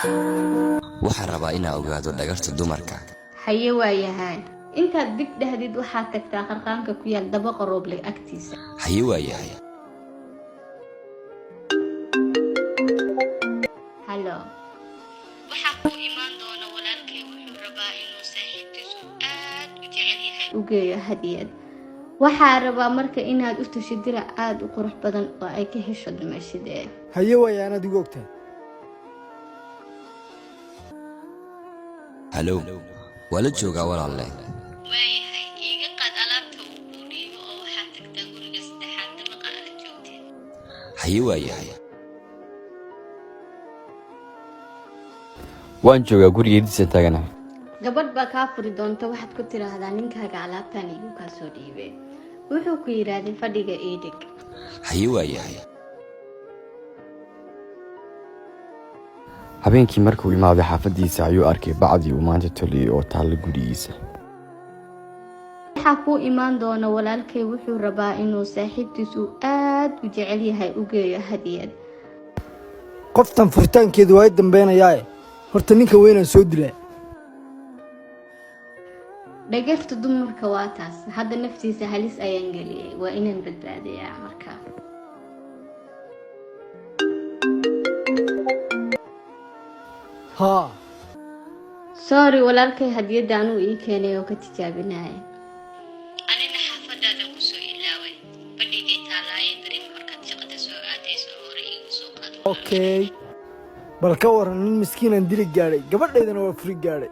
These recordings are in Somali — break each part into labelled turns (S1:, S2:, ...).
S1: waxaan rabaa inaan ogaado dhagarta dumarka.
S2: haye waayahay intaad dig dhahdid waxaad tagtaa qarqaanka ku yaal dabaqa rooble agtiisa.
S1: haye waayahay.
S2: halo
S3: waxaa ku imaan doona walaalkay wuxuu rabaa inuu saaxiibtiisu aad u jecel yahay
S2: u geeyo hadiyad. waxaa rabaa marka inaad u tushid dirac aad u qurux badan oo ay ka hesho dhimashadee.
S4: haye waayaanaad igu ogtahay.
S1: halo wala joogaa walaalle.
S3: waayahay iiga qaad alaabta uu kuu dhiibo oo waxaad tagtaa guriga saddexaad dabaqa aad joogteen.
S1: haye waayahay.
S5: waan joogaa gurigeediisa taaganahay.
S2: gabadh baa kaa furi doonta waxaad ku tiraahdaa ninkaaga alaabtan igu kaa soo dhiibay. wuxuu ku yiraahday fadhiga ii dhig.
S1: haye waayahay.
S5: habeenkii markuu imaaday xaafadiisa ayuu arkay bacdii uu maanta toliyay oo taalla gurigiisa.
S2: waxaa kuu imaan doona walaalkay wuxuu rabaa inuu saaxiibtiisu aad u jecel yahay u geeyo hadiyad.
S4: qoftan furitaankeedu waa i dambeynayaae horta ninka weynaan soo dilaa.
S2: dhagarta dumarka waa taas. hadda naftiisa halis ayaan geliyay waa inaan badbaadiyaa markaa.
S4: haa
S2: sorry walaalkay hadiyadda anuu ii keenay oo ka tijaabinaya.
S3: anina xaafadaadan ku soo ilaaway fadhigay taalaayay beri markaad shaqada soo aadayso hore iigu soo qaado.
S4: okay bal ka waran nin miskiinaan dili gaadhay gabadhaydana waa furi gaadhay.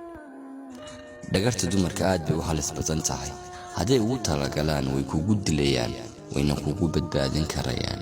S1: dhagarta dumarka aad bay u halis badan tahay. hadday ugu talagalaan way kugu dilayaan wayna kugu badbaadin karayaan.